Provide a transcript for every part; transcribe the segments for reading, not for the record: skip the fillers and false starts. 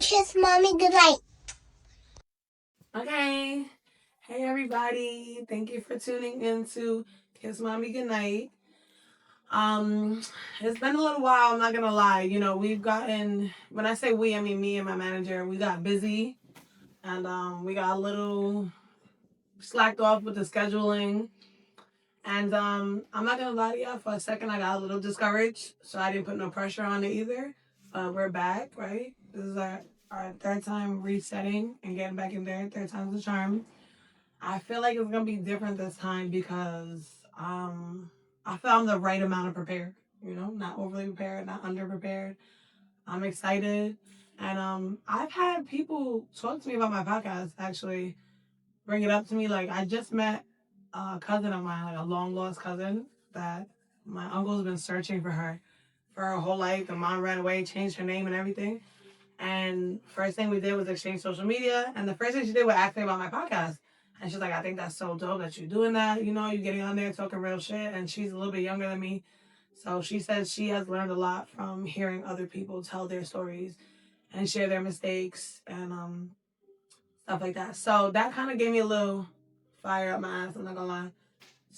Kiss mommy goodnight. Okay. Hey everybody. Thank you for tuning in to Kiss Mommy Goodnight. It's been a little while, I'm not gonna lie. We've gotten, when I say we, I mean me and my manager, we got busy and we got a little slacked off with the scheduling. And I'm not gonna lie to y'all, for a second I got a little discouraged, so I didn't put no pressure on it either. We're back, right? This is our third time resetting and getting back in there. Third time's the charm. I feel like it's gonna be different this time because I feel I'm the right amount of prepared. Not overly prepared, not under prepared. I'm excited, and I've had people talk to me about my podcast. Actually, bring it up to me. Like I just met a cousin of mine, like a long lost cousin that my uncle's been searching for her whole life. The mom ran away, changed her name and everything. And first thing we did was exchange social media. And the first thing she did was ask me about my podcast. And she's like, I think that's so dope that you're doing that. You're getting on there talking real shit. And she's a little bit younger than me. So she says she has learned a lot from hearing other people tell their stories and share their mistakes and stuff like that. So that kind of gave me a little fire up my ass, I'm not gonna lie.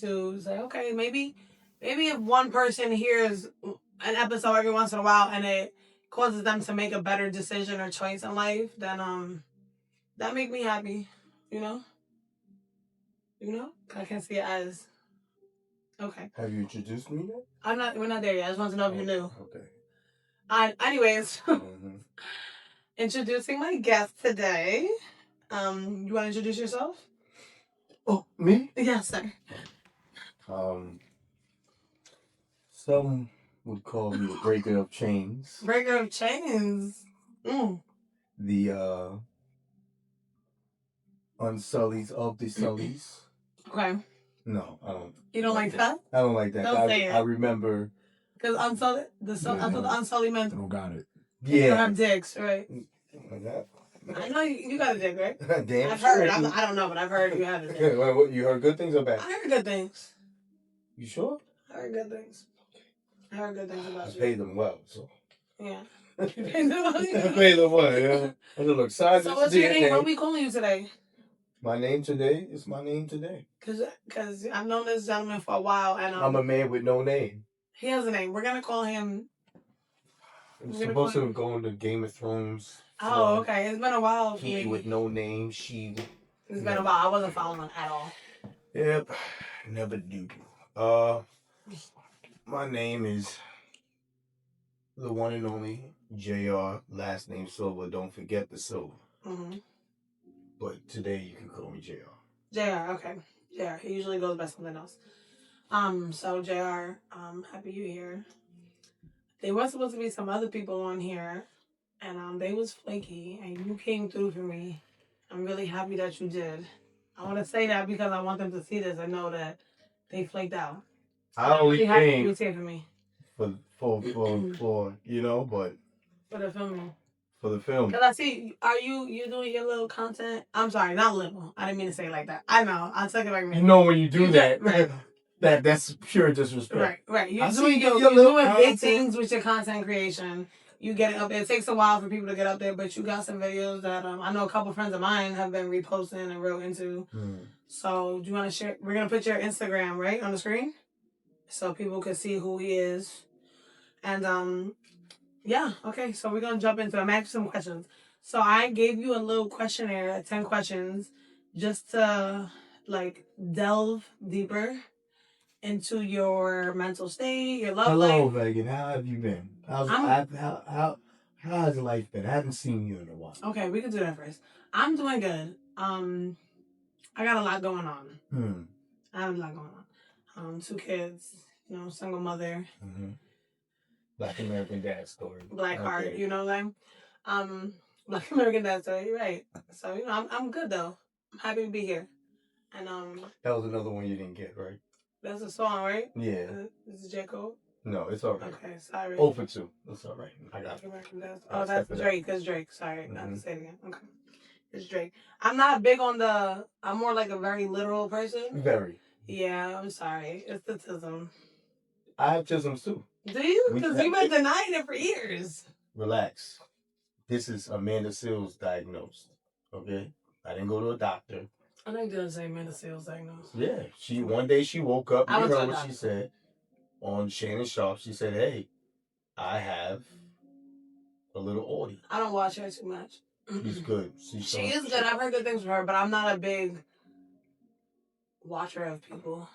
To say, okay, maybe if one person hears an episode every once in a while and it causes them to make a better decision or choice in life, then that make me happy. You know? I can see it as okay. Have you introduced me yet? We're not there yet. I just want to know if you knew. Okay. Anyways, introducing my guest today. You want to introduce yourself? Oh, me? Yes, sir. Some would call me a breaker of chains. Breaker of chains. The unsullies of the sullies. Okay. No, I don't. You don't like that? I don't like that. Don't say it. I remember. Because unsullied, the unsullied men don't got it. Yeah. Don't have dicks, right? Like that. I know you got a dick, right? Damn. I've heard. I don't know, but I've heard you have a dick. What, you heard good things or bad? I heard good things. You sure? I heard good things. I heard good things about you. I paid them well, so. Yeah. You paid them well? I paid them well, yeah. I look size. So what's your name? What are we calling you today? My name today is my name today. Because I've known this gentleman for a while, and I'm a man with no name. He has a name. We're gonna call him. I'm supposed to go into Game of Thrones. Oh, okay. It's been a while. He with no name. She. It's been a while. I wasn't following at all. Yep. Never do. My name is the one and only JR. Last name Silver. Don't forget the Silver. Mm-hmm. But today you can call me JR. JR, okay. JR. He usually goes by something else. So JR, happy you here. There was supposed to be some other people on here, and they was flaky, and you came through for me. I'm really happy that you did. I want to say that because I want them to see this and know that they flaked out. I only came you here for me. For but for the filming. For the film. Because I see, are you doing your little content? I'm sorry, not little. I didn't mean to say it like that. I know. I'll take it back. You know when you do that, right. That's pure disrespect. Right. You're doing big things with your content creation. You get it up there. It takes a while for people to get up there, but you got some videos that I know a couple friends of mine have been reposting and real into. So do you want to share? We're going to put your Instagram, right, on the screen so people can see who he is. And, yeah, okay, so we're going to jump into it. I'm asking some questions. So I gave you a little questionnaire, 10 questions, just to, delve deeper into your mental state, your love life. Hello, Megan. How have you been? How has life been? I haven't seen you in a while. Okay, we can do that first. I'm doing good. I got a lot going on. I have a lot going on. 2 kids, single mother. Mm-hmm. Black American dad story. Black heart, Black American dad story, you're right. So, I'm good though. I'm happy to be here. And that was another one you didn't get, right? That's a song, right? Yeah. Is it J. Cole? No, it's all right. Okay, sorry. 0 for 2. That's all right. I got it. Oh, that's Drake. That's Drake. Sorry, not to say it again. Okay. It's Drake. I'm not big on I'm more like a very literal person. Very. Yeah, I'm sorry. It's the tism. I have tisms too. Do you? Because you've been denying it for years. Relax. this is Amanda Seals diagnosed. Okay, I didn't go to a doctor. I know you didn't say Amanda Seals diagnosed. Yeah, one day she woke up. I You went to heard a what doctor. she said on Shannon Sharp. She said, "Hey, I have a little Audie." I don't watch her too much. She's good. She is good. I've heard good things from her, but I'm not a big watcher of people.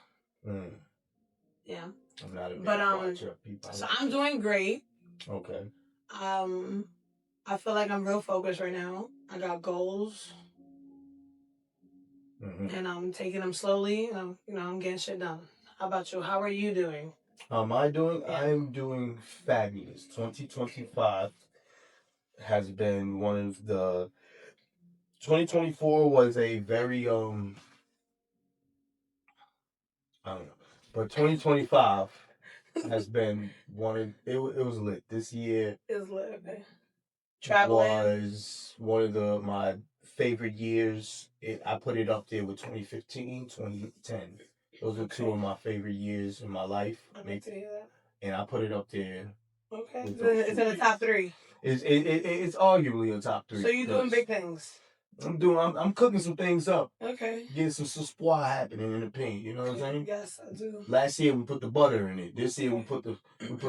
Yeah. I'm not a big watcher of people. So I'm doing great. Okay. I feel like I'm real focused right now. I got goals. And I'm taking them slowly. I'm getting shit done. How about you? How are you doing? How am I doing? Yeah. I'm doing fabulous. 2025 has been one of the 2024 was a very I don't know. But 2025 has been it was lit. This year is lit. Okay. Traveling was one of my favorite years. I put it up there with 2015, 2010. Those are two of my favorite years in my life. I need to hear that. And I put it up there. Okay. It's in the top 3. It's arguably a top 3. So you're doing big things. I'm cooking some things up. Okay. Getting some squaw happening in the paint. You know what I'm saying? Yes, I do. Last year we put the butter in it. This year we put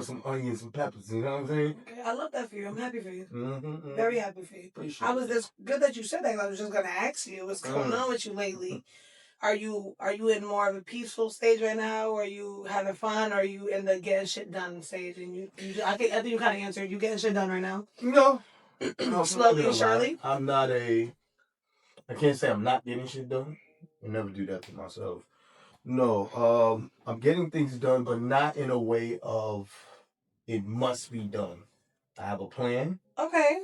some onions and peppers. You know what I'm saying? Okay, I love that for you. I'm happy for you. Mm-hmm. Very happy for you. Appreciate I was just good that you said that. I was just gonna ask you what's going on with you lately. Are you in more of a peaceful stage right now? Or are you having fun? Or are you in the getting shit done stage? And I think you kind of answered. You getting shit done right now? No. Slowly and surely. I'm not I can't say I'm not getting shit done. I never do that to myself. No. I'm getting things done, but not in a way of it must be done. I have a plan. Okay.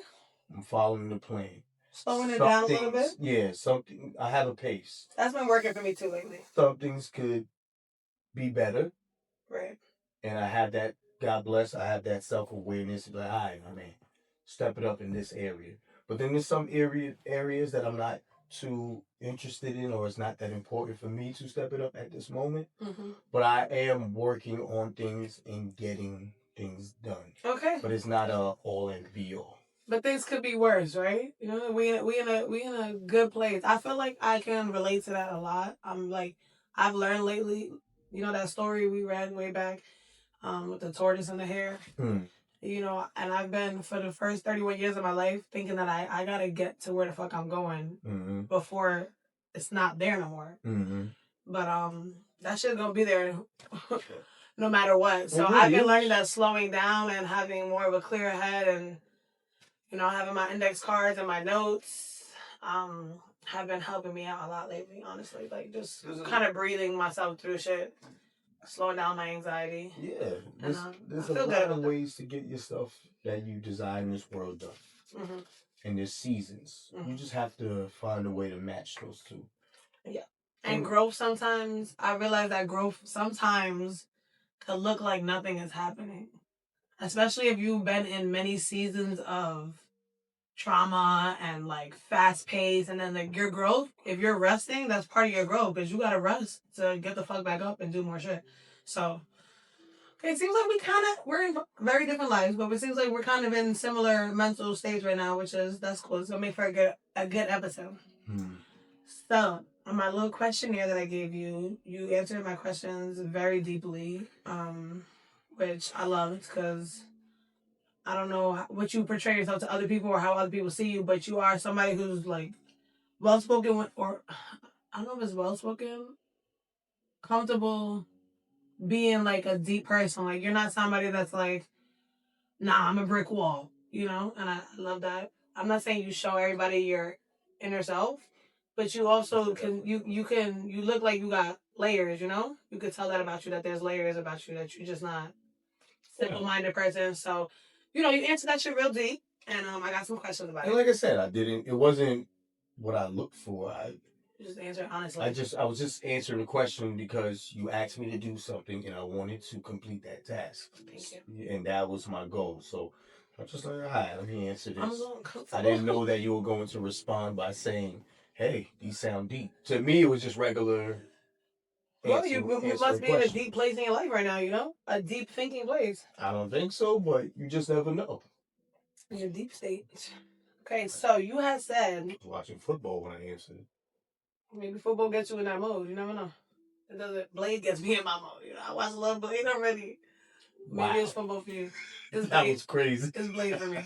I'm following the plan. Slowing it down a little bit? Yeah, I have a pace. That's been working for me too lately. Some things could be better. Right. And I have that, God bless, I have that self-awareness. Like, all right, my man, step it up in this area. But then there's some areas that I'm not too interested in, or it's not that important for me to step it up at this moment. Mm-hmm. But I am working on things and getting things done. Okay. But it's not a all and be all. But things could be worse, right? You know, we in a good place. I feel like I can relate to that a lot. I've learned lately. You know that story we read way back, with the tortoise and the hare. You know, and I've been for the first 31 years of my life thinking that I gotta get to where the fuck I'm going before it's not there no more. But that shit's gonna be there no matter what. So I've been learning that slowing down and having more of a clear head and, you know, having my index cards and my notes have been helping me out a lot lately, honestly. Like, just kind of breathing myself through shit, slowing down my anxiety. Yeah, there's a lot of ways to get your stuff that you desire in this world done. And there's seasons. You just have to find a way to match those two. Yeah. And growth sometimes, I realize that growth sometimes could look like nothing is happening. Especially if you've been in many seasons of trauma and like fast pace, and then like your growth, if you're resting, that's part of your growth because you gotta rest to get the fuck back up and do more shit. So it seems like we're in very different lives, but it seems like we're kind of in similar mental states right now, that's cool. It's gonna make for a good episode. So on my little questionnaire that I gave you, you answered my questions very deeply, which I loved because I don't know what you portray yourself to other people or how other people see you, but you are somebody who's like well-spoken or I don't know if it's well-spoken, comfortable being like a deep person. Like you're not somebody that's like, nah, I'm a brick wall, you know? And I love that. I'm not saying you show everybody your inner self, but you also you look like you got layers, you know? You could tell that about you, that there's layers about you, that you're just not simple-minded person. So, you know, you answered that shit real deep, and I got some questions about it. And like I said, it wasn't what I looked for. You just answered honestly. I was just answering the question because you asked me to do something, and I wanted to complete that task. Thank you. And that was my goal. So I'm just like, all right, let me answer this. I didn't know that you were going to respond by saying, hey, these sound deep. To me, it was just regular. Well, you must be in a deep place in your life right now, you know? A deep thinking place. I don't think so, but you just never know. It's a deep state. Okay, so you had said I was watching football when I answered. maybe football gets you in that mode. You never know. It doesn't. Blade gets me in my mode. You know, I watch a lot of Blade already. Wow. Maybe it's football for you. It's That Blade. was crazy. It's Blade for me.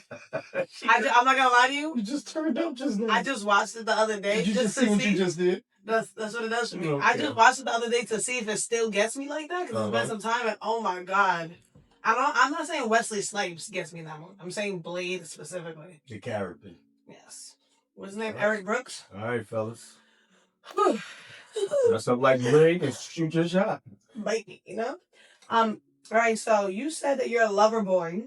I'm not gonna lie to you. You just turned up just now. I just watched it the other day. Did you just see what you just did? That's what it does for me. Okay. I just watched it the other day to see if it still gets me like that because it's been some time. And oh my god, I'm not saying Wesley Snipes gets me in that mood. I'm saying Blade specifically. The character. Yes. What's his name? Right. Eric Brooks. All right, fellas. Dress up like Blade and shoot your shot. Bite me, you know. All right. So you said that you're a lover boy,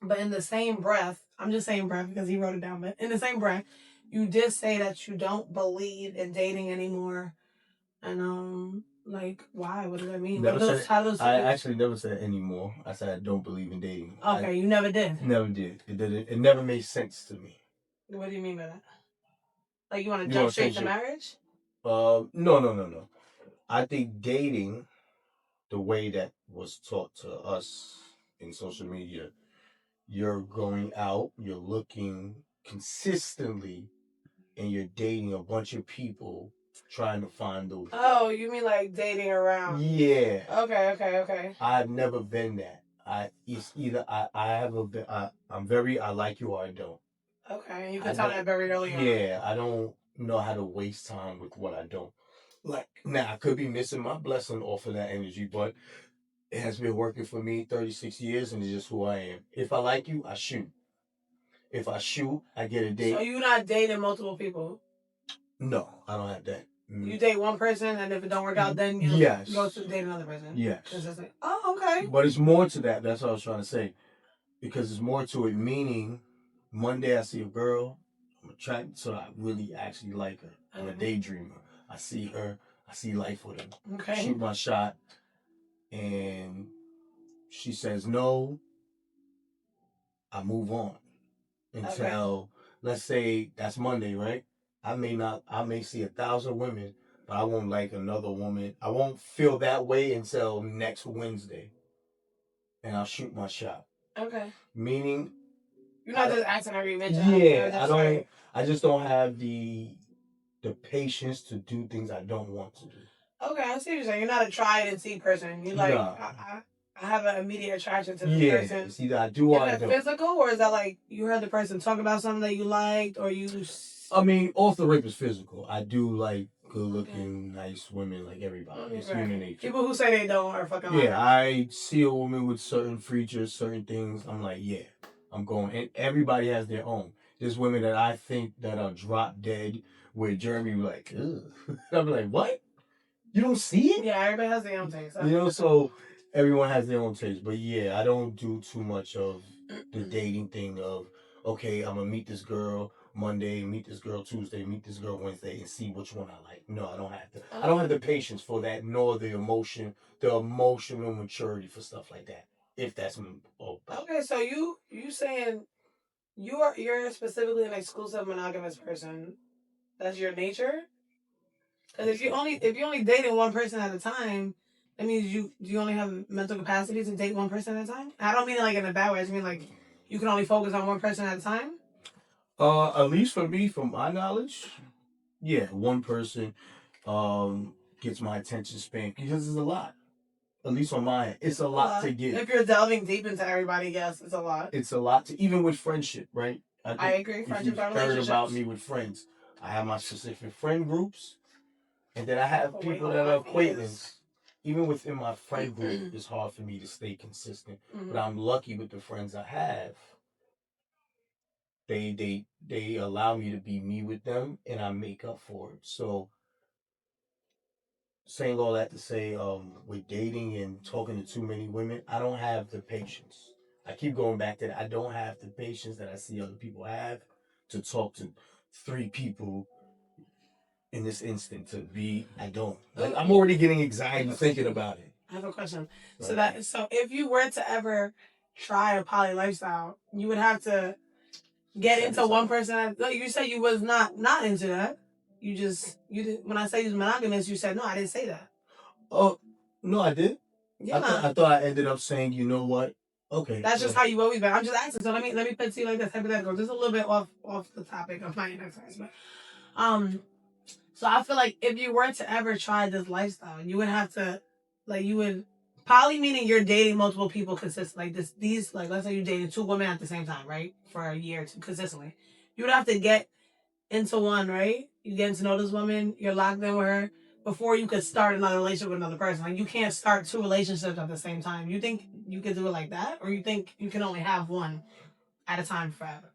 but in the same breath, I'm just saying breath because he wrote it down. But in the same breath, you did say that you don't believe in dating anymore. And like why? What does that mean? I actually never said anymore. I said I don't believe in dating. Okay, you never did. Never did. It didn't. It never made sense to me. What do you mean by that? Like you want to jump straight to marriage? No. I think dating, the way that was taught to us in social media, you're going out, you're looking consistently, and you're dating a bunch of people trying to find those. Oh, you mean like dating around? Yeah. Okay. I've never been that. It's either I like you or I don't. Okay, you can tell that very early on. Yeah, I don't know how to waste time with what I don't like. Now I could be missing my blessing off of that energy, but it has been working for me 36 years, and it's just who I am. If I like you, I shoot. If I shoot, I get a date. So you're not dating multiple people? No, I don't have that. You date one person, and if it don't work out, then you go to date another person. Yes. Like, oh, okay. But it's more to that. That's what I was trying to say. Because it's more to it, meaning Monday I see a girl, I'm attracted, so I really actually like her. I'm a daydreamer. I see her, I see life with her. Okay. Shoot my shot, and she says no, I move on. Until, let's say that's Monday, right? I may see 1,000 women, but I won't like another woman. I won't feel that way until next Wednesday. And I'll shoot my shot. Okay. Meaning, you're not just asking every bitch. Yeah, I just don't have the patience to do things I don't want to do. Okay, I see what you're saying. You're not a try it and see person. You like, I have an immediate attraction to the person. Yeah, it's either I do or I don't. Is that physical, or is that like you heard the person talk about something that you liked, or you? I mean, off the rip is physical. I do like good-looking, nice women, like everybody. It's human nature. People who say they don't are fucking lying. Yeah, I see a woman with certain features, certain things. I'm like, yeah, I'm going. And everybody has their own. There's women that I think that are drop dead, where Jeremy be like, ugh. I'm like, what? You don't see it? Yeah, everybody has their own taste. You know, so everyone has their own taste. But yeah, I don't do too much of the dating thing of, okay, I'm going to meet this girl Monday, meet this girl Tuesday, meet this girl Wednesday, and see which one I like. No, I don't have to. I don't have the patience for that, nor the emotional maturity for stuff like that. If that's okay, so you saying you're specifically an exclusive monogamous person. That's your nature. Because if you only dating one person at a time, that means you only have mental capacity to date one person at a time. I don't mean it like in a bad way. I just mean like you can only focus on one person at a time. At least for me, from my knowledge, yeah, one person gets my attention span because it's a lot. At least on my end, it's a lot to get. If you're delving deep into everybody, yes, it's a lot. It's a lot to, even with friendship, right? I agree. Friendships are relationships. Heard about me with friends. I have my specific friend groups, and then I have people that are acquaintances. Even within my friend group, it's hard for me to stay consistent. Mm-hmm. But I'm lucky with the friends I have. They allow me to be me with them, and I make up for it. So, saying all that to say, with dating and talking to too many women, I don't have the patience. I keep going back to that. I don't have the patience that I see other people have to talk to 3 people in this instant. I don't. Like, I'm already getting anxiety thinking about it. I have a question. Right. So if you were to ever try a poly lifestyle, you would have to get into one person. You said you was not into that. You did. When I say you was monogamous, you said no. I didn't say that. Oh no, I did. Yeah. I thought I ended up saying, you know what? Okay. That's just how you've always been. I'm just asking. So let me put it to you like this hypothetical. Just a little bit off the topic of my exercise, but so I feel like if you were to ever try this lifestyle, you would have to, like, you would poly meaning you're dating multiple people consistently. Like these, like, let's say you're dating two women at the same time, right, for a year consistently. You would have to get into one, right? You get to know this woman, you're locked in with her before you could start another relationship with another person. Like you can't start two relationships at the same time. You think you could do it like that, or you think you can only have one at a time forever?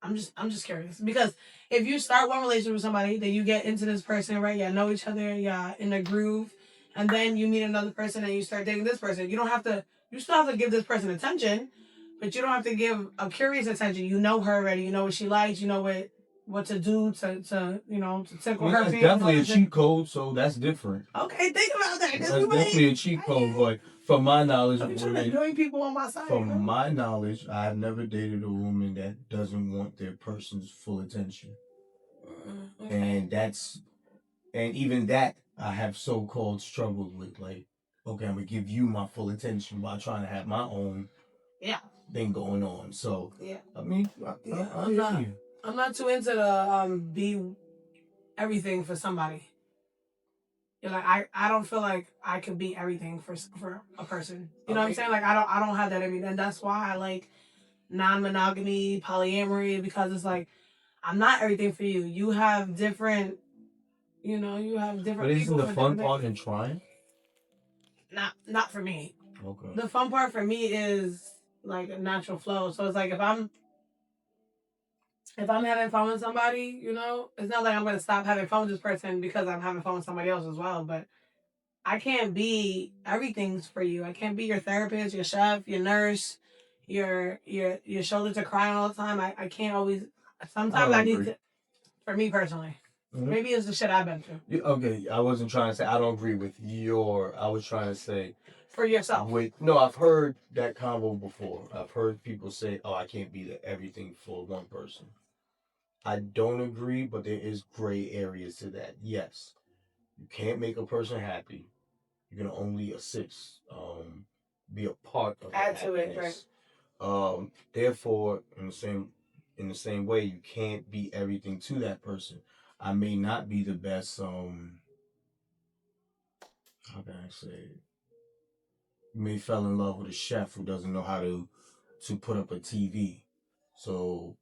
I'm just curious because if you start one relationship with somebody, then you get into this person, right? Yeah, know each other, yeah, in a groove, and then you meet another person and you start dating this person. You don't have to. You still have to give this person attention, but you don't have to give a curious attention. You know her already. You know what she likes. You know what to do to tickle her. That's definitely a cheat code, so that's different. Okay, think about that. That's definitely a cheat code, but from my knowledge, I'm trying to join people on my side. From my knowledge, I've never dated a woman that doesn't want their person's full attention, and even that I have so-called struggled with. Like, okay, I'm gonna give you my full attention while trying to have my own thing going on. So yeah, I mean, I'm not too into the be everything for somebody. You're like I don't feel like I could be everything for a person. You know what I'm saying? Like I don't have that in me, and that's why I like non-monogamy, polyamory, because it's like I'm not everything for you. You have different, you have different. But isn't the fun part in trying? Not for me. Okay. The fun part for me is like a natural flow. So it's like if I'm having fun with somebody, it's not like I'm gonna stop having fun with this person because I'm having fun with somebody else as well. But I can't be everything's for you. I can't be your therapist, your chef, your nurse, your shoulder to cry on all the time. I can't always. Sometimes I need to. For me personally, maybe it's the shit I've been through. Okay, I wasn't trying to say I don't agree with your. I was trying to say for yourself. No, I've heard that combo before. I've heard people say, "Oh, I can't be everything for one person." I don't agree, but there is gray areas to that. Yes, you can't make a person happy. You can only assist, be a part of add to happiness. It, right? Therefore, in the same way, you can't be everything to that person. I may not be the best. How can I say it? You may fell in love with a chef who doesn't know how to put up a TV. So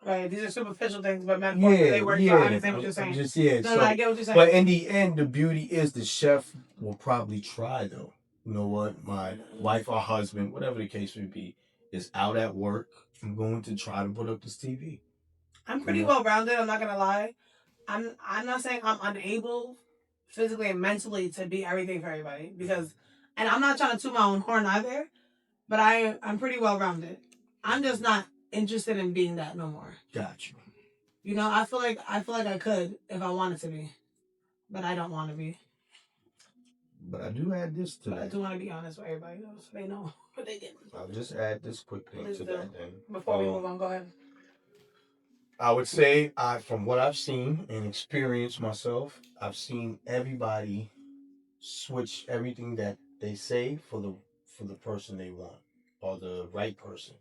right, these are superficial things, but metaphorically they work. So I understand what you're saying. No, I get what you're saying. But in the end, the beauty is the chef will probably try though. You know what? My wife or husband, whatever the case may be, is out at work. I'm going to try to put up this TV. I'm pretty well rounded. I'm not gonna lie. I'm not saying I'm unable physically and mentally to be everything for everybody and I'm not trying to toot my own horn either, but I'm pretty well rounded. I'm just not interested in being that no more. Got you. I feel like I could if I wanted to be, but I don't want to be. But I do add this to that. I do want to be honest with everybody though, so they know what they get. I'll just add this quick thing to that then. Before we move on, go ahead. I would say, from what I've seen and experienced myself, I've seen everybody switch everything that they say for the person they want or the right person.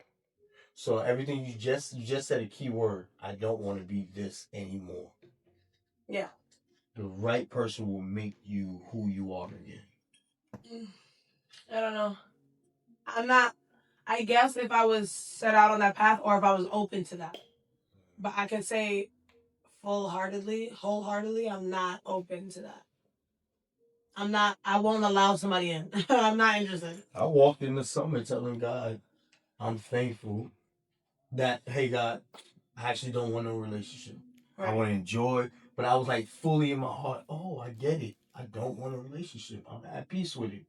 So everything you just said a key word. I don't want to be this anymore. Yeah. The right person will make you who you are again. I don't know. I'm not. I guess if I was set out on that path, or if I was open to that, but I can say wholeheartedly, I'm not open to that. I'm not. I won't allow somebody in. I'm not interested. I walked in the summer telling God, I'm thankful that, hey God, I actually don't want no relationship. Right. I want to enjoy, but I was like fully in my heart, oh, I get it. I don't want a relationship. I'm at peace with it.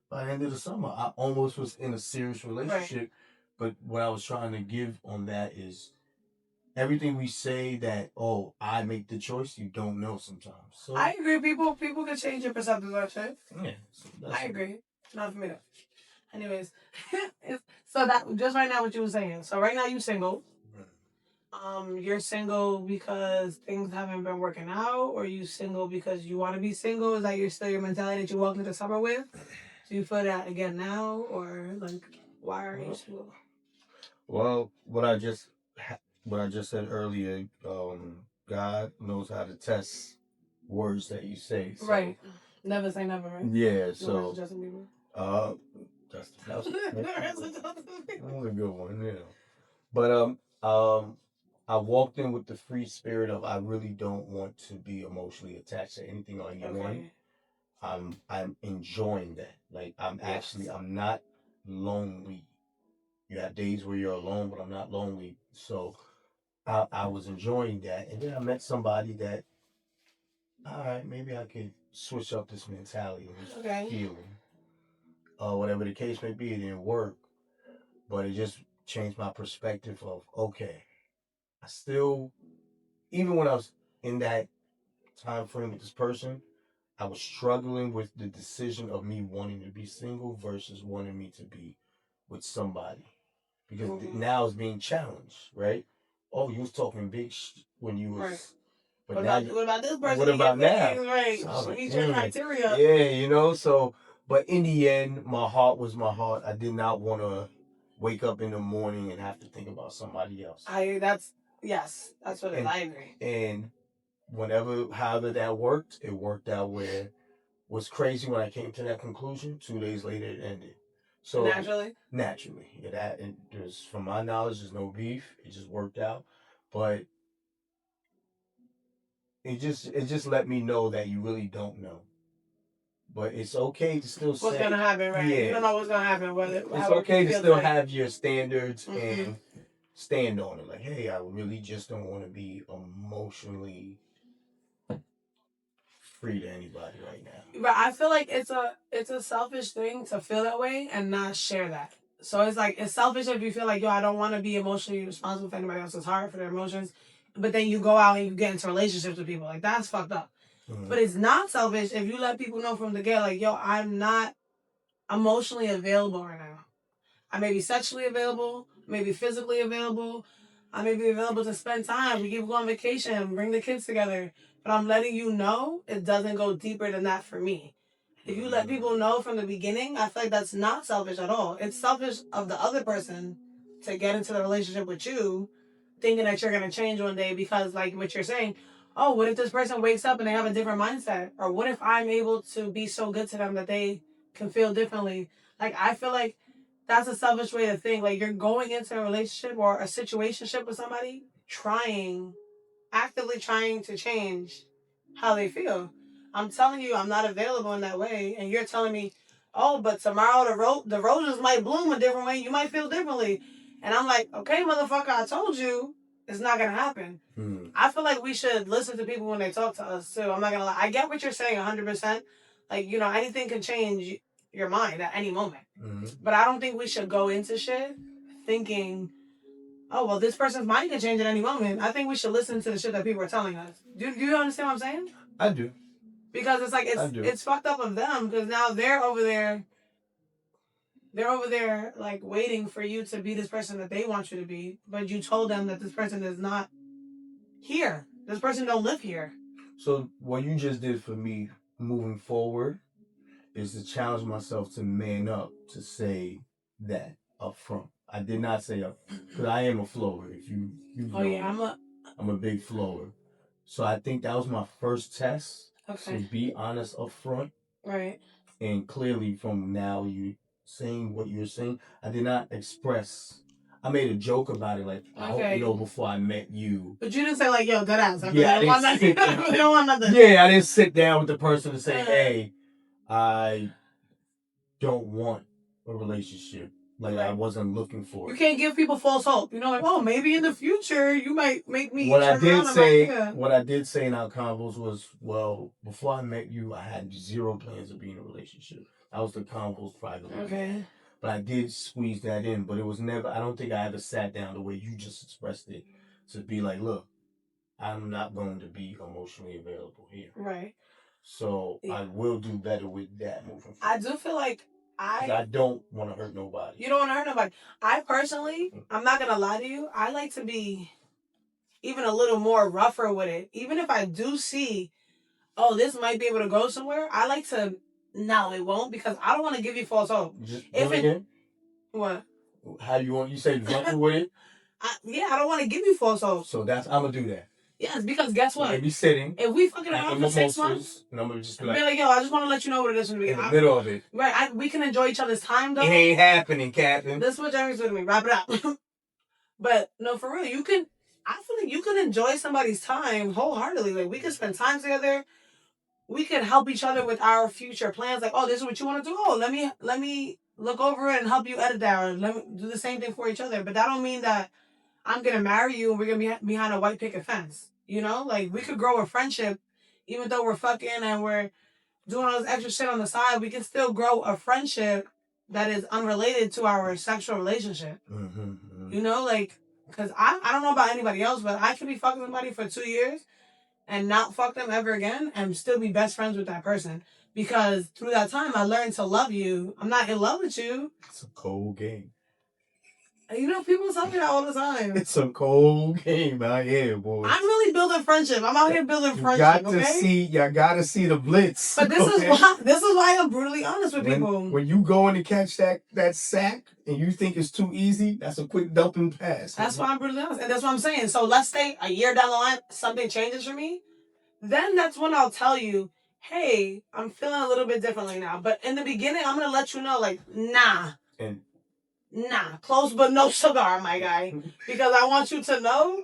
By the end of the summer, I almost was in a serious relationship. Right. But what I was trying to give on that is everything we say that, oh, I make the choice, you don't know sometimes. So I agree. People can change your perceptions on shit. Yeah. So I agree. Not for me though. Anyways, so that just right now what you were saying. So right now you single. You're single because things haven't been working out, or you single because you want to be single? Is that still your mentality that you walked into the summer with? Do you feel that again now, or like why are you still? Well, what I just said earlier, God knows how to test words that you say. So, right. Never say never, right? Yeah. The words of Justin Bieber. Justin, that was a good one, you know. But I walked in with the free spirit of I really don't want to be emotionally attached to anything or anyone. Okay. I'm enjoying that. Like I'm not lonely. You have days where you're alone, but I'm not lonely. So I was enjoying that, and then I met somebody that, all right, maybe I could switch up this mentality and this feeling, whatever the case may be. It didn't work, but it just changed my perspective of okay, I still, even when I was in that time frame with this person, I was struggling with the decision of me wanting to be single versus wanting me to be with somebody. Because now it's being challenged, right? Oh, you was talking big when you was, right. But what now what about this person? What about now? Right. So I was like, meet your criteria. Yeah, you know. So, but in the end, my heart was my heart. I did not want to wake up in the morning and have to think about somebody else. Yes, that's what it is. I agree. And however that worked, it worked out where was crazy when I came to that conclusion. 2 days later, it ended. So naturally, yeah, that and there's from my knowledge, there's no beef. It just worked out, but it just let me know that you really don't know. But it's okay to still say what's gonna happen, right? Yeah, you don't know what's gonna happen. It's okay to still have your standards and stand on it. Like, hey, I really just don't want to be emotionally free to anybody right now. But I feel like it's a selfish thing to feel that way and not share that. So it's like it's selfish if you feel like, yo, I don't want to be emotionally responsible for anybody else's heart for their emotions, but then you go out and you get into relationships with people. Like that's fucked up. Mm-hmm. But it's not selfish if you let people know from the get, like, yo, I'm not emotionally available right now. I may be sexually available, maybe physically available. I may be available to spend time. We can go on vacation, bring the kids together. But I'm letting you know it doesn't go deeper than that for me. If you let people know from the beginning, I feel like that's not selfish at all. It's selfish of the other person to get into the relationship with you, thinking that you're going to change one day because, like what you're saying, oh, what if this person wakes up and they have a different mindset? Or what if I'm able to be so good to them that they can feel differently? Like, I feel like that's a selfish way to think. Like, you're going into a relationship or a situationship with somebody actively trying to change how they feel. I'm telling you, I'm not available in that way, and you're telling me, oh, but tomorrow the roses might bloom a different way. You might feel differently, and I'm like, okay, motherfucker, I told you it's not gonna happen. I feel like we should listen to people when they talk to us too. I'm not gonna lie. I get what you're saying 100%. Like, anything can change your mind at any moment. But I don't think we should go into shit thinking, oh, well, this person's mind can change at any moment. I think we should listen to the shit that people are telling us. Do you understand what I'm saying? I do. Because it's like it's fucked up of them because now they're over there like waiting for you to be this person that they want you to be, but you told them that this person is not here. This person don't live here. So what you just did for me moving forward is to challenge myself to man up to say that up front. I did not say up because I am a flower. If you know, yeah, I'm a big flower. So I think that was my first test. Okay. So be honest up front. Right. And clearly from now you saying what you're saying, I did not express. I made a joke about it, like I hope you know before I met you. But you didn't say like, yo, that ass. I really don't want nothing. Yeah, I didn't sit down with the person and say, hey, I don't want a relationship. Like I wasn't looking for it. You can't give people false hope. Like, oh, maybe in the future you might make me. What I did say in our convos was, well, before I met you, I had zero plans of being in a relationship. That was the convos privately. Okay. But I did squeeze that in. But it was never. I don't think I ever sat down the way you just expressed it to be like, look, I'm not going to be emotionally available here. Right. So I will do better with that moving forward. I do feel like I don't want to hurt nobody. You don't want to hurt nobody. I personally, I'm not going to lie to you, I like to be even a little more rougher with it. Even if I do see, oh, this might be able to go somewhere, I like to No, it won't, because I don't want to give you false hope. Just If do it it, again. what? How you want? You say juggling with it. I don't want to give you false hope. So I'm gonna do that. Yes, because guess what? Maybe sitting. If we fucking around for 6 months, and I'm gonna just be like, yo, I just want to let you know what it is from the in beginning. the middle of it. Right, we can enjoy each other's time though. It ain't happening, Captain. This is what Jeremy's with me. Wrap it up. But no, for real, you can. I feel like you can enjoy somebody's time wholeheartedly. Like, we can spend time together. We can help each other with our future plans. Like, oh, this is what you want to do. Oh, let me look over it and help you edit that, or let me do the same thing for each other. But that don't mean that I'm gonna marry you and we're gonna be behind a white picket fence. You know, like, we could grow a friendship, even though we're fucking and we're doing all this extra shit on the side. We can still grow a friendship that is unrelated to our sexual relationship. You know, like, because I don't know about anybody else, but I could be fucking somebody for 2 years and not fuck them ever again and still be best friends with that person. Because through that time, I learned to love you. I'm not in love with you. It's a cold game. You know, people tell me that all the time. It's a cold game out here, boy. I'm really building friendship. I'm out here building friendship. You gotta see the blitz. But this is why I'm brutally honest with people. When you go in to catch that sack and you think it's too easy, that's a quick dumping pass. That's why I'm brutally honest, and that's what I'm saying. So let's say a year down the line, something changes for me. Then that's when I'll tell you, hey, I'm feeling a little bit differently now. But in the beginning, I'm gonna let you know, like, nah. Nah, close but no cigar, my guy. Because I want you to know.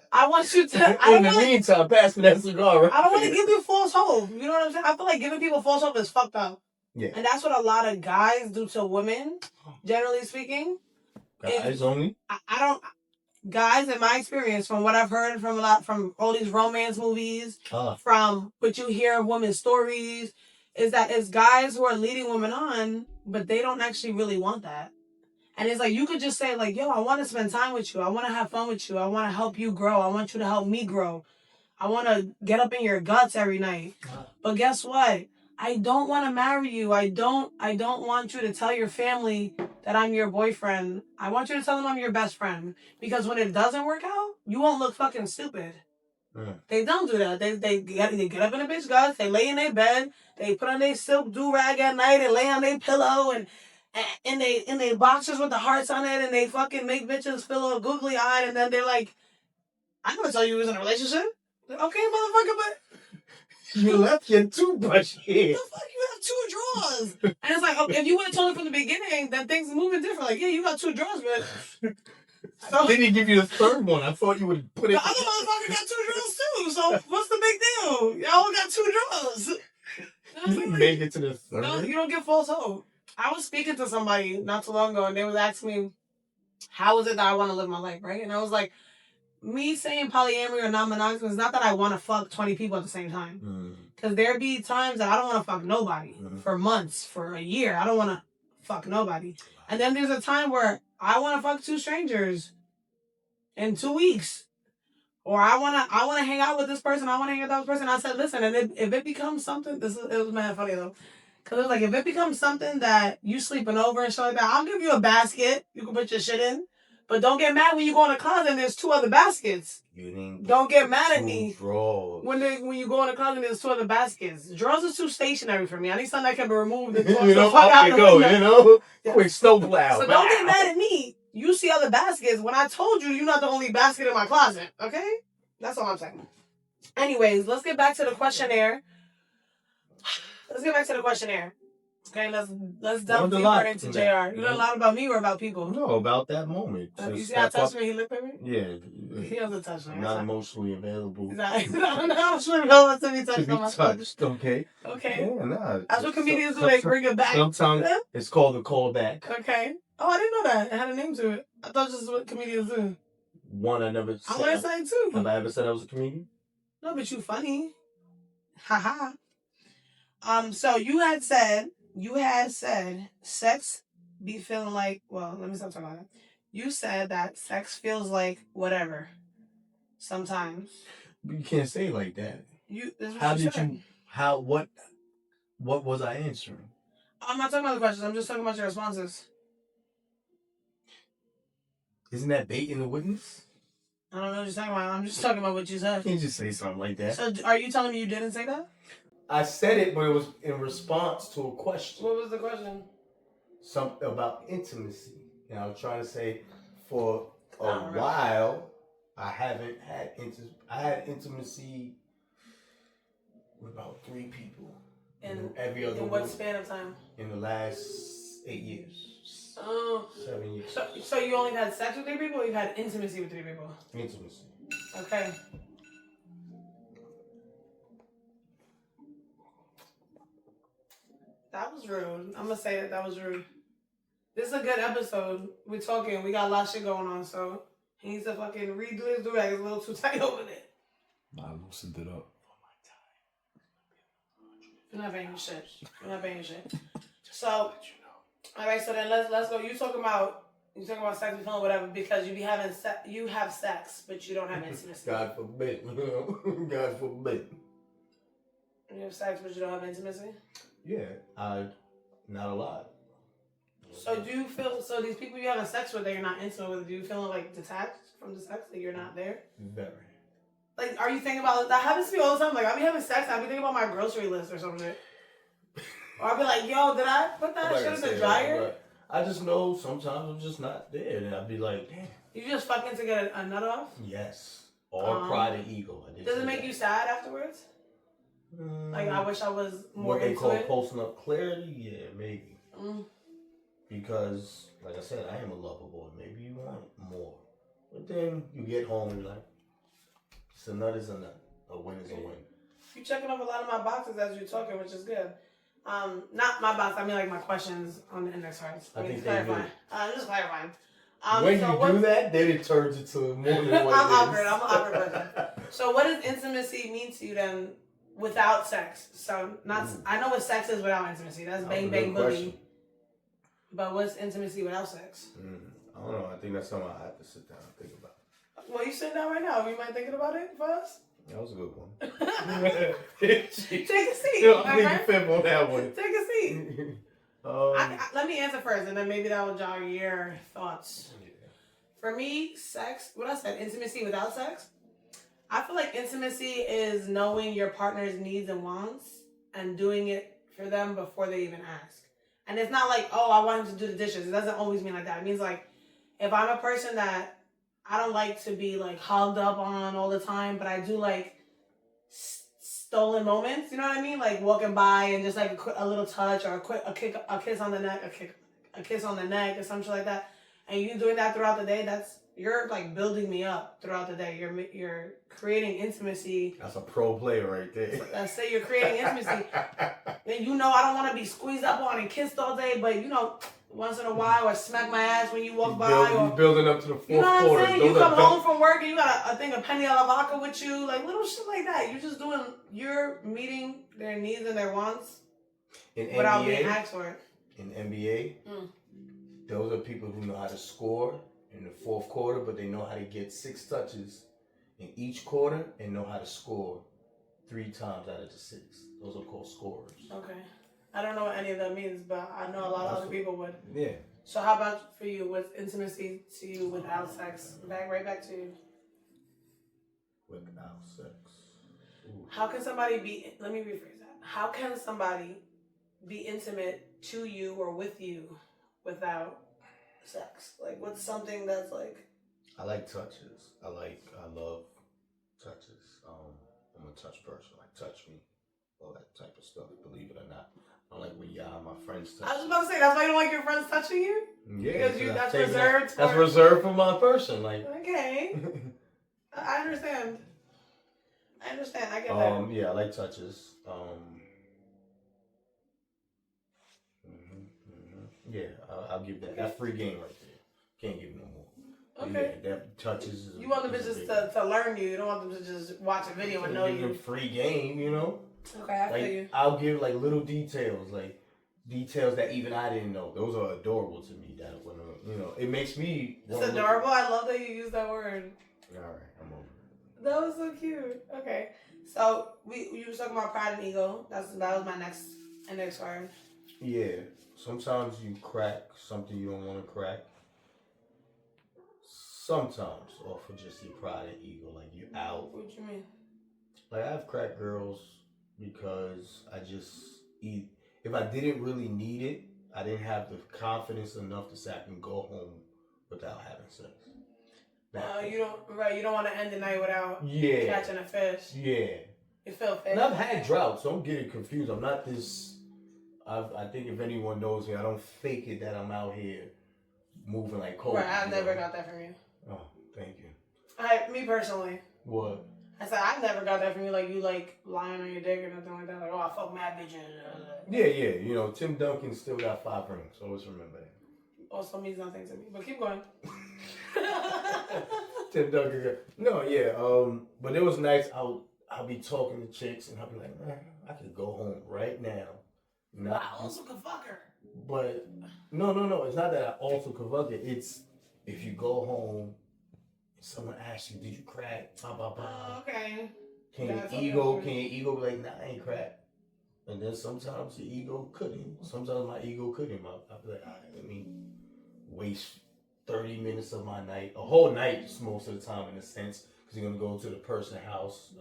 I want you to. In the meantime, pass me that cigar. Right? I don't want to give you false hope. You know what I'm saying? I feel like giving people false hope is fucked up. Yeah. And that's what a lot of guys do to women, generally speaking. Guys only? I don't. Guys, in my experience, from what I've heard from all these romance movies, from what you hear of women's stories, is that it's guys who are leading women on, but they don't actually really want that. And it's like, you could just say, like, yo, I want to spend time with you. I want to have fun with you. I want to help you grow. I want you to help me grow. I want to get up in your guts every night. But guess what? I don't want to marry you. I don't want you to tell your family that I'm your boyfriend. I want you to tell them I'm your best friend. Because when it doesn't work out, you won't look fucking stupid. They don't do that. They get up in a bitch guts. They lay in their bed. They put on their silk do-rag at night and lay on their pillow and they boxers with the hearts on it, and they fucking make bitches feel all googly eyed, and then they're like, I never tell you we was in a relationship. Okay, motherfucker, but you left your toothbrush here. The fuck, you have 2 drawers. And it's like, if you would have told me from the beginning, then things are moving different. Like, yeah, you got 2 drawers, but so, then he give you the third one. I thought you would put it. The other motherfucker got 2 drawers too. So what's the big deal? Y'all got 2 drawers. You made it to the third. No, you don't get false hope. I was speaking to somebody not too long ago, and they was asking me, how is it that I want to live my life, right? And I was like, me saying polyamory or non-monogamous is not that I want to fuck 20 people at the same time. Because there be times that I don't want to fuck nobody for months, for a year. I don't want to fuck nobody. And then there's a time where I want to fuck 2 strangers in 2 weeks. Or I want to hang out with this person. I want to hang out with that person. I said, listen, and if it becomes something, it was mad funny though. Because it was like, if it becomes something that you sleeping over and shit like that, I'll give you a basket you can put your shit in. But don't get mad when you go in the closet and there's 2 other baskets. Don't get mad at me when you go in the closet and there's 2 other baskets. Drawers are too stationary for me. I need something that can be removed and tossed the fuck out the window. Quick snowplow. So don't get mad at me. You see other baskets when I told you you're not the only basket in my closet. Okay? That's all I'm saying. Anyways, let's get back to the questionnaire. Okay, let's delve deeper into JR. You know a lot about me or about people? No, about that moment. You see how touched me? He looked at me? Yeah. He doesn't touch me. I'm not emotionally available. Not emotionally available to be touched on my touched, okay? Okay. Yeah, nah. That's what comedians do. They bring it back. Sometimes it's called a callback. Okay. Oh, I didn't know that. It had a name to it. I thought this is what comedians do. One, I never said. I'm going to say too. Have I ever said I was a comedian? No, but you funny. Haha. So you had said sex be feeling like, well, let me stop talking about that. You said that sex feels like whatever. Sometimes. But you can't say it like that. What was I answering? I'm not talking about the questions. I'm just talking about your responses. Isn't that baiting the witness? I don't know what you're talking about. I'm just talking about what you said. You can't just say something like that. So are you telling me you didn't say that? I said it, but it was in response to a question. What was the question? Something about intimacy. And I was trying to say, for a while, I haven't had I had intimacy with about 3 people. And every other in what span of time? In the last 8 years. Oh. 7 years. So you only had sex with 3 people, or you had intimacy with 3 people? Intimacy. Okay. That was rude. I'm gonna say that was rude. This is a good episode. We're talking. We got a lot of shit going on, so he needs to fucking redo his do-rag. It's a little too tight over there. I loosened it up. You're not paying shit. You're not paying shit. So, all right. So then let's go. You talking about sex with phone, whatever, because you be having you have sex, but you don't have intimacy. God forbid. God forbid. You have sex, but you don't have intimacy. Yeah, not a lot. So do you feel these people you having sex with that you're not intimate with? Do you feel like detached from the sex, that you're not there? Very. Like, are you thinking about that? Happens to me all the time. Like, I'll be having sex, I'll be thinking about my grocery list or something. Or I'll be like, yo, did I put that shit in the dryer? I just know sometimes I'm just not there, and I'll be like, damn. You just fucking to get a nut off? Yes. Or pride and ego. Does it make you sad afterwards? Like, I wish I was more what they into call it? posting up clarity? Yeah, maybe. Mm. Because, like I said, I am a lover boy. Maybe you want more. But then you get home and you're like, it's a nut is a nut. A win is a win. You're checking off a lot of my boxes as you're talking, which is good. Not my box, I mean like my questions on the index cards. I think just clarifying. I'm just clarifying. When you do that, then it turns into more than what I'm an awkward person. So what does intimacy mean to you then without sex? So I know what sex is without intimacy. That's bang bang boogie. But what's intimacy without sex? I don't know. I think that's something I have to sit down and think about. Well, you sitting down right now. You mind thinking about it for us? That was a good one. Take a seat. I think you fib on that one. Take a seat. Let me answer first, and then maybe that will jog your thoughts. Yeah. For me, sex, what I said, intimacy without sex, I feel like intimacy is knowing your partner's needs and wants and doing it for them before they even ask. And it's not like, oh, I want him to do the dishes. It doesn't always mean like that. It means like, if I'm a person that I don't like to be like hugged up on all the time, but I do like stolen moments. You know what I mean? Like walking by and just like a little touch or a kiss on the neck, a kiss on the neck or something like that. And you doing that throughout the day. You're like building me up throughout the day. You're creating intimacy. That's a pro player right there. Let's say you're creating intimacy. And I don't want to be squeezed up on and kissed all day, but once in a while, or smack my ass when you walk by. You're building up to the fourth quarter. You know what I'm saying? You come home from work and you got a thing of penny a la vodka with you, like little shit like that. You're meeting their needs and their wants without being asked for it. In NBA, those are people who know how to score in the fourth quarter, but they know how to get 6 touches in each quarter and know how to score 3 times out of the 6. Those are called scorers. Okay. I don't know what any of that means, but I know a lot of other people would. Yeah. So how about for you, what's intimacy to you without sex? Right back to you. Without sex. Ooh. How can somebody let me rephrase that. How can somebody be intimate to you or with you without sex? Like, what's something that's like... I like touches. I love touches. I'm a touch person. Like, touch me. All that type of stuff, believe it or not. I like when my friends touch. I was about to say, that's why you don't like your friends touching you? Yeah. Because that's reserved That's reserved for my person. Like. Okay. I understand. I get that. Yeah, I like touches. Yeah, I'll give that. Okay. That's free game right there. Can't give no more. Okay. Yeah, that touches. You want them bitches to learn you. You don't want them to just watch a video and know you. Give them free game, Okay, I feel you. I'll give like little details, like details that even I didn't know. Those are adorable to me. That when it makes me. It's adorable. I love that you use that word. All right, I'm over it. That was so cute. Okay, so you were talking about pride and ego. That was my next word. Yeah, sometimes you crack something you don't want to crack. Sometimes off of just your pride and ego, like you out. What you mean? Like I've cracked girls because if I didn't really need it, I didn't have the confidence enough to say I can go home without having sex. You don't want to end the night without catching a fish. Yeah. You feel fish. And I've had droughts. Don't get it confused. I'm not this. I think if anyone knows me, I don't fake it that I'm out here moving like cold. Right, I've never got that from you. Oh, thank you. Me personally. What? I said I've never got that from you. Like you like lying on your dick or nothing like that. Like, oh, I fuck mad bitches. Yeah. You know, Tim Duncan still got 5 rings. Always remember that. Also means nothing to me. But keep going. Tim Duncan. No, yeah. But it was nice. I'll be talking to chicks and I'll be like, man, I could go home right now. I also could fuck her. But no. It's not that I also could fuck it. It's if you go home, someone asks you, "Did you crack?" Okay. Can your ego be like, "Nah, I ain't crack"? And then sometimes the ego couldn't. Sometimes my ego couldn't. I'd be like, all right, let me waste 30 minutes of my night, a whole night most of the time in a sense, because you're gonna go to the person's house.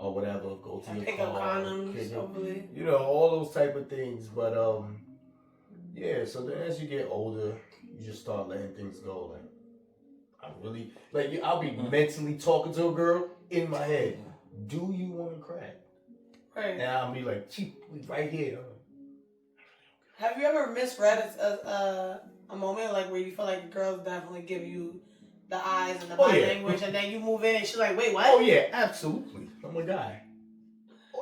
Or whatever, go to your pick car, up condoms, hopefully. You know, all those type of things. But yeah. So then, as you get older, you just start letting things go. I'll be mentally talking to a girl in my head. Do you want to crack? Right. And I'll be like, we right here. Have you ever misread a moment like where you feel like girls definitely give you the eyes and the body language, and then you move in and she's like, wait, what? Oh yeah, absolutely. I'm a guy.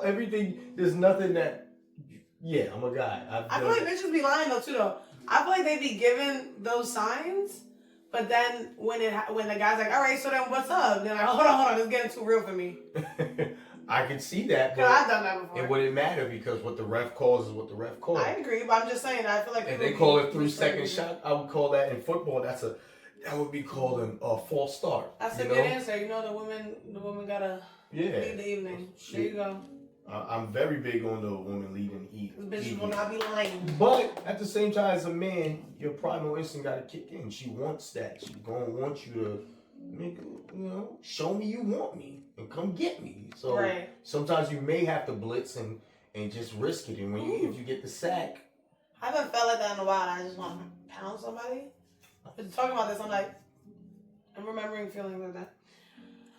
Everything. There's nothing that. Yeah, I'm a guy. I feel like bitches be lying though too though. I feel like they be giving those signs, but then when the guy's like, all right, so then what's up? They're like, hold on, this is getting too real for me. I can see that. Because I've done that before. It wouldn't matter because what the ref calls is what the ref calls. I agree, but I'm just saying I feel like if they call it 3-second shot, I would call that in football. That would be called a false start. That's a good answer. You know, the woman gotta lead the evening. There you go. I'm very big on the woman leading the evening. Bitches will not be lying. But at the same time, as a man, your primal instinct gotta kick in. She wants that. She's gonna want you to show me you want me and come get me. So sometimes you may have to blitz and just risk it. And if you get the sack. I haven't felt like that in a while. I just want to pound somebody. But talking about this, I'm remembering feeling like that.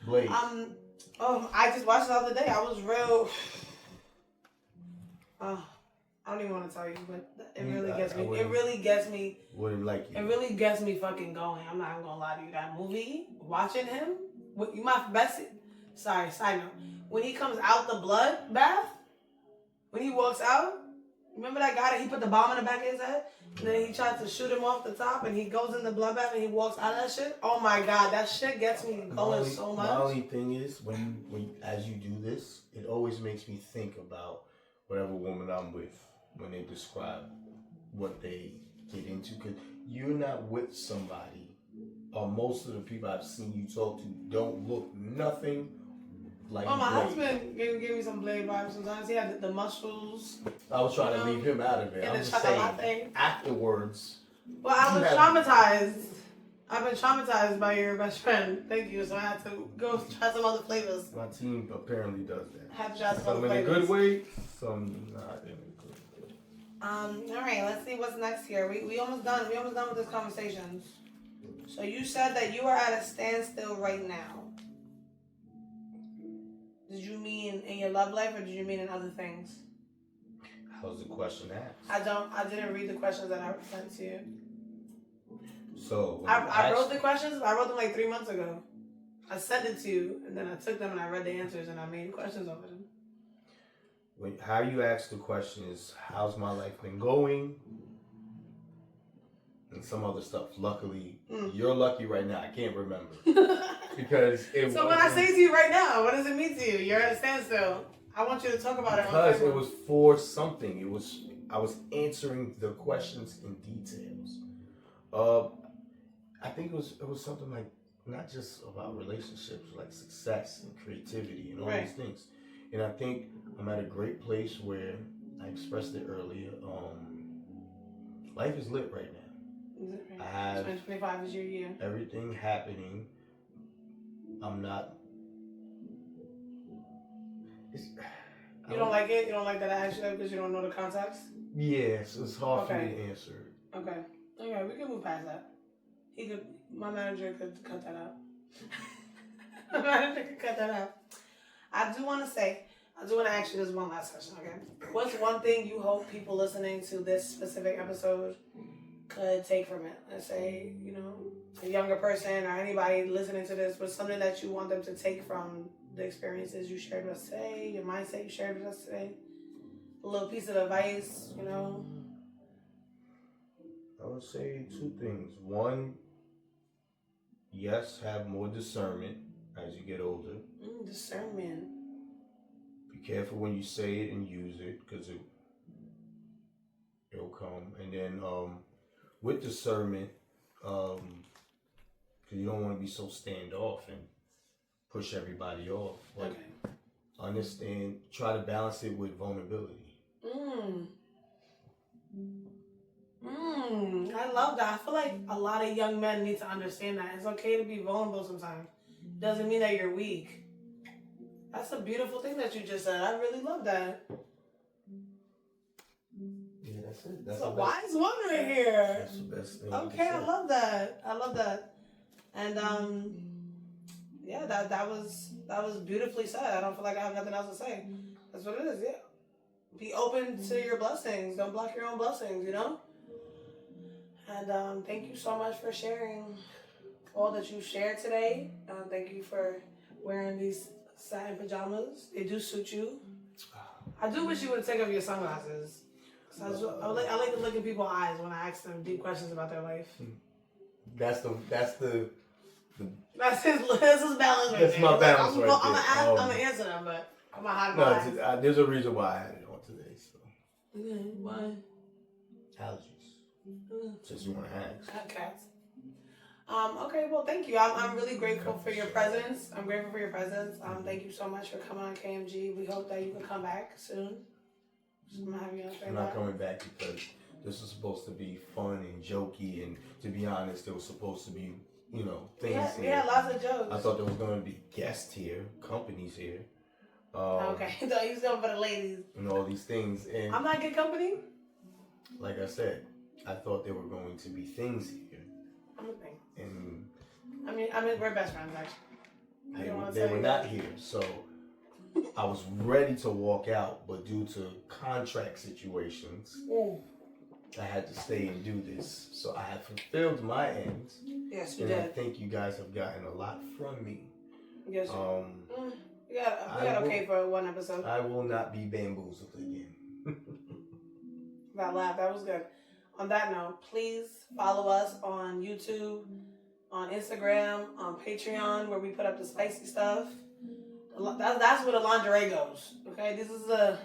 Blade. I just watched it the other day. I was real. I don't even want to tell you, but it really gets me. It really gets me. Wouldn't like you. It really gets me fucking going. I'm not even gonna lie to you. That movie, watching him, my best. Sorry, side note. When he comes out the blood bath, when he walks out, remember that guy that he put the bomb in the back of his head? And then he tried to shoot him off the top and he goes in the bloodbath and he walks out of that shit? Oh my God, that shit gets me going so much. My only thing is, when as you do this, it always makes me think about whatever woman I'm with when they describe what they get into. Because you're not with somebody, or most of the people I've seen you talk to don't look nothing like my Blade. husband gave me some Blade vibes sometimes. He had the muscles. I was trying to leave him out of it. I'm just saying, afterwards. Well, I was traumatized. I've been traumatized by your best friend. Thank you. So I had to go try some other flavors. My team apparently does that. Have to try some other flavors. Some in a good way, some not in a good way. All right, let's see what's next here. We almost done. We almost done with this conversation. So you said that you are at a standstill right now. Did you mean in your love life or did you mean in other things? How was the question asked? I didn't read the questions that I sent to you. So I wrote the questions. I wrote them like 3 months ago. I sent it to you, and then I took them and I read the answers and I made questions over them. How you ask the question is, how's my life been going? And some other stuff. Luckily, you're lucky right now. I can't remember. Because it So when I say to you right now, what does it mean to you? You're at a standstill. I want you to talk about it. Because it was for something. I was answering the questions in details. I think it was something like not just about relationships, like success and creativity and all these things. And I think I'm at a great place where I expressed it earlier. Life is lit right now. I have 2025 is your year. Everything happening. I'm not. You don't like it? You don't like that I asked you that because you don't know the context? Yes, it's hard for me to answer. Okay. Okay, we can move past that. My manager could cut that out. My manager could cut that out. I do want to ask you this one last question, okay? What's one thing you hope people listening to this specific episode could take from it? Let's say, a younger person or anybody listening to this, but something that you want them to take from the experiences you shared with us today, your mindset you shared with us today, a little piece of advice, I would say two things. One, yes, have more discernment as you get older. Discernment. Be careful when you say it and use it, because it'll come. And then with discernment, because you don't want to be so standoff and push everybody off. Like, understand, try to balance it with vulnerability. I love that. I feel like a lot of young men need to understand that. It's okay to be vulnerable sometimes. Doesn't mean that you're weak. That's a beautiful thing that you just said. I really love that. Yeah, that's it. That's a wise woman in here. That's the best thing. Okay, I love that. I love that. And yeah, that was beautifully said. I don't feel like I have nothing else to say. That's what it is. Yeah. Be open to your blessings. Don't block your own blessings. And thank you so much for sharing all that you shared today. Thank you for wearing these satin pajamas. They do suit you. I do wish you would take off your sunglasses. I like to look in people's eyes when I ask them deep questions about their life. That's his balance right That's there. my balance I'm gonna answer them, but I'm gonna hide my eyes. There's a reason why I had it on today. So. Why? Allergies. Since you want to ask. Cats. Okay, well, thank you. I'm really grateful for your presence. I'm grateful for your presence. Thank you so much for coming on KMG. We hope that you can come back soon. I'm not coming back because this was supposed to be fun and jokey, and to be honest, there was supposed to be, things we had lots of jokes. I thought there was going to be guests here, companies here. Okay, so he's going for the ladies. And all these things. And I'm not good company? Like I said, I thought there were going to be things here. I'm a thing. And I mean, we're best friends, actually. They were not here, so I was ready to walk out, but due to contract situations, I had to stay and do this. So I have fulfilled my ends. Yes, you did. And I think you guys have gotten a lot from me. Yes, we got okay for one episode. I will not be bamboozled again. That laugh, that was good. On that note, please follow us on YouTube, on Instagram, on Patreon, where we put up the spicy stuff. That's where the lingerie goes. Okay, this is the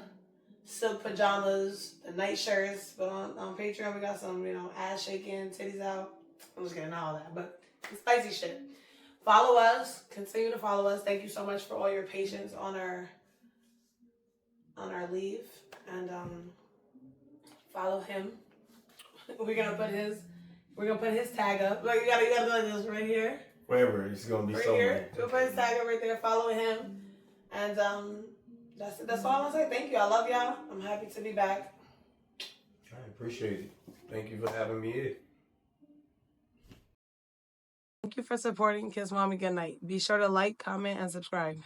silk pajamas, the night shirts. But on Patreon, we got some, ass shaking, titties out. I'm just kidding, not all that, but the spicy shit. Follow us. Continue to follow us. Thank you so much for all your patience on our leave, and follow him. We're gonna put his tag up. Like you gotta do this right here. Wherever it's gonna be right somewhere. Here. We'll put his tag up right there. Follow him, and that's it. That's all I want to say. Thank you. I love y'all. I'm happy to be back. I appreciate it. Thank you for having me here. Thank you for supporting Kiss Mommy Goodnight. Be sure to like, comment, and subscribe.